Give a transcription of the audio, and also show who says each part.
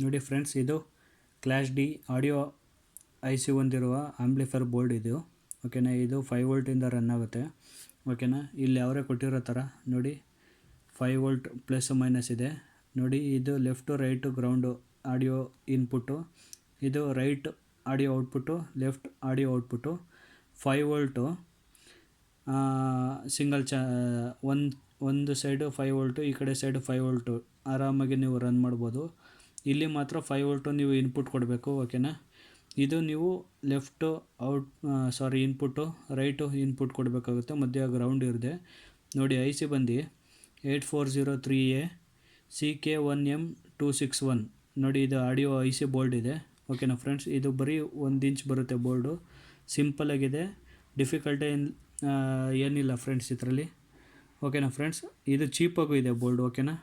Speaker 1: ನೋಡಿ ಫ್ರೆಂಡ್ಸ್, ಇದು class D audio I C ಹೊಂದಿರುವ ಆಂಪ್ಲಿಫೈರ್ ಬೋರ್ಡ್ ಇದು. ಓಕೆನಾ, ಇದು 5 ವೋಲ್ಟಿಂದ ರನ್ ಆಗುತ್ತೆ. ಓಕೆನಾ, ಇಲ್ಲಿ ಅವರೇ ಕೊಟ್ಟಿರೋ ಥರ ನೋಡಿ 5 ವೋಲ್ಟ್ ಪ್ಲಸ್ ಮೈನಸ್ ಇದೆ ನೋಡಿ. ಇದು left right ground audio input, ಇದು right audio output, left audio output. 5 volt single ಒಂದು ಸೈಡು 5 ವೋಲ್ಟು, ಈ ಕಡೆ ಸೈಡು 5 ವೋಲ್ಟು ಆರಾಮಾಗಿ ನೀವು ರನ್ ಮಾಡ್ಬೋದು. ಇಲ್ಲಿ ಮಾತ್ರ 5 ವೋಲ್ಟು ನೀವು ಇನ್ಪುಟ್ ಕೊಡಬೇಕು. ಓಕೆನಾ, ಇದು ನೀವು ಲೆಫ್ಟು ಇನ್ಪುಟ್ಟು, ರೈಟು ಇನ್ಪುಟ್ ಕೊಡಬೇಕಾಗುತ್ತೆ. ಮಧ್ಯ ಗ್ರೌಂಡ್ ಇರುತ್ತೆ ನೋಡಿ. ಐ ಸಿ ಬಂದು 8403A CK1M261 ನೋಡಿ. ಇದು ಆಡಿಯೋ ಐ ಸಿ ಬೋರ್ಡ್ ಇದೆ. ಓಕೆನಾ ಫ್ರೆಂಡ್ಸ್, ಇದು ಬರೀ 1 ಇಂಚ್ ಬರುತ್ತೆ ಬೋರ್ಡು. ಸಿಂಪಲ್ಲಾಗಿದೆ, ಡಿಫಿಕಲ್ಟ್ ಏನಿಲ್ಲ ಫ್ರೆಂಡ್ಸ್ ಇದರಲ್ಲಿ. ಓಕೆನಾ ಫ್ರೆಂಡ್ಸ್, ಇದು ಚೀಪಾಗೂ ಇದೆ ಬೋರ್ಡು. ಓಕೆನಾ.